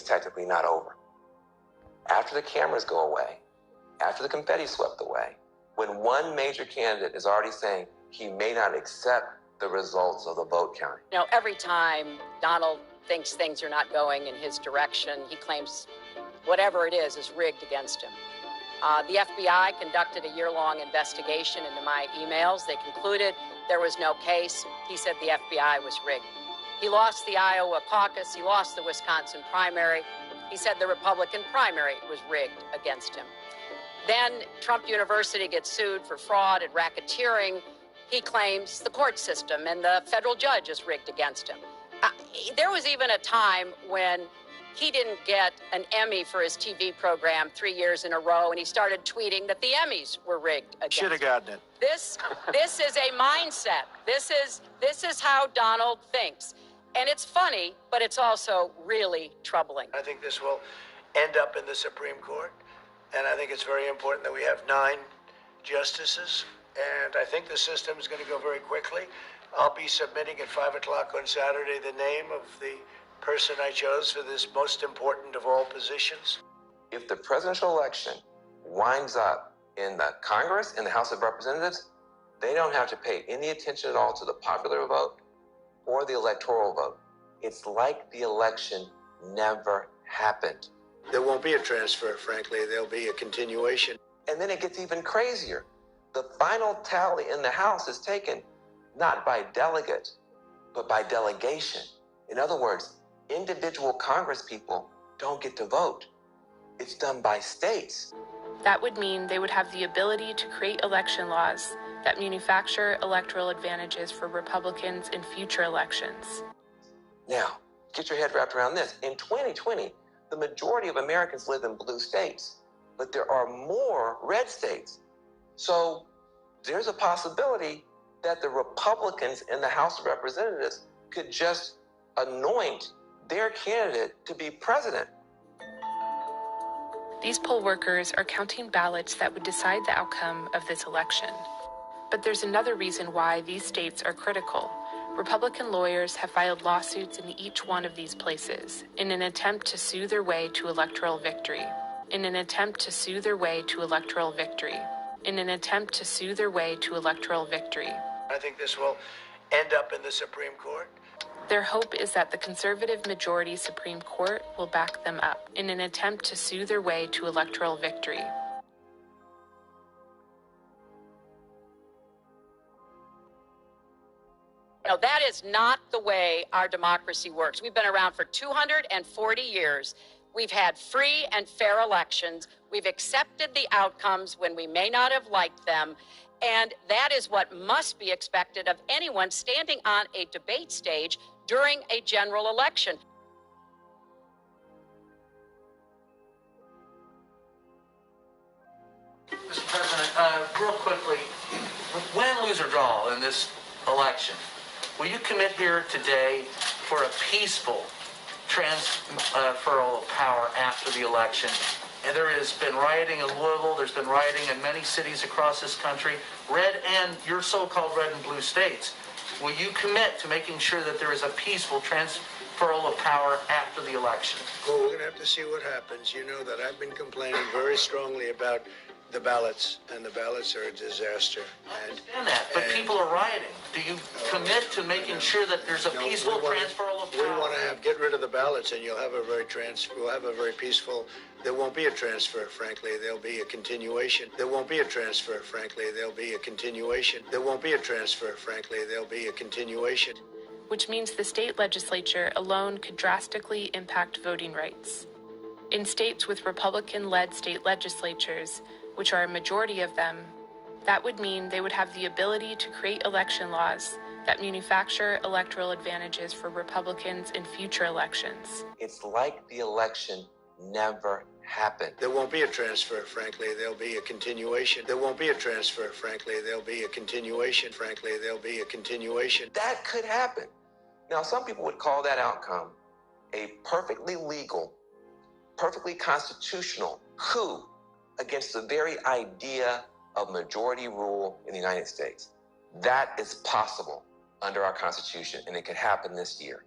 is technically not over. After the cameras go away, after the confetti swept away, when one major candidate is already saying he may not accept the results of the vote counting. You know, every time Donald thinks things are not going in his direction, he claims whatever it is rigged against him. The FBI conducted a year-long investigation into my emails. They concluded there was no case. He said the FBI was rigged. He lost the Iowa caucus. He lost the Wisconsin primary. He said the Republican primary was rigged against him. Then Trump University gets sued for fraud and racketeering. He claims the court system and the federal judge is rigged against him. There was even a time when he didn't get an Emmy for his TV program 3 years in a row, and he started tweeting that the Emmys were rigged against him. Should have gotten it. This is a mindset. This is how Donald thinks. And it's funny, but it's also really troubling. I think this will end up in the Supreme Court, and I think it's very important that we have 9 justices, and I think the system is going to go very quickly. I'll be submitting at 5 o'clock on Saturday the name of the person I chose for this most important of all positions. If the presidential election winds up in the Congress and the House of Representatives, they don't have to pay any attention at all to the popular vote or the electoral vote. It's like the election never happened. There won't be a transfer, frankly. There'll be a continuation. And then it gets even crazier. The final tally in the House is taken not by delegate, but by delegation. In other words, individual Congress people don't get to vote. It's done by states. That would mean they would have the ability to create election laws that manufacture electoral advantages for Republicans in future elections. Now, get your head wrapped around this. In 2020, the majority of Americans live in blue states, but there are more red states. So there's a possibility that the Republicans in the House of Representatives could just anoint their candidate to be president. These poll workers are counting ballots that would decide the outcome of this election. But there's another reason why these states are critical. Republican lawyers have filed lawsuits in each one of these places in an attempt to sue their way to electoral victory. In an attempt to sue their way to electoral victory. In an attempt to sue their way to electoral victory. I think this will end up in the Supreme Court. Their hope is that the conservative majority Supreme Court will back them up in an attempt to sue their way to electoral victory. No, that is not the way our democracy works. We've been around for 240 years. We've had free and fair elections. We've accepted the outcomes when we may not have liked them. And that is what must be expected of anyone standing on a debate stage during a general election. Mr. President, real quickly, win, lose, or draw in this election, will you commit here today for a peaceful transfer of power after the election? And there has been rioting in Louisville, there's been rioting in many cities across this country, red and your so-called red and blue states. Will you commit to making sure that there is a peaceful transfer of power after the election? Well, we're going to have to see what happens. You know that I've been complaining very strongly about the ballots, and the ballots are a disaster. I understand that, but people are rioting. Do you commit to making sure that there's a peaceful transfer of power? We want to get rid of the ballots, and you'll have a very peaceful. There won't be a transfer, frankly. There'll be a continuation. There won't be a transfer, frankly. There'll be a continuation. There won't be a transfer, frankly. There'll be a continuation. Which means the state legislature alone could drastically impact voting rights. In states with Republican-led state legislatures, which are a majority of them, that would mean they would have the ability to create election laws that manufacture electoral advantages for Republicans in future elections. It's like the election never happened. There won't be a transfer, frankly. There'll be a continuation. There won't be a transfer, frankly. There'll be a continuation. Frankly, there'll be a continuation. That could happen. Now, some people would call that outcome a perfectly legal, perfectly constitutional coup against the very idea of majority rule in the United States. That is possible under our Constitution, and it could happen this year.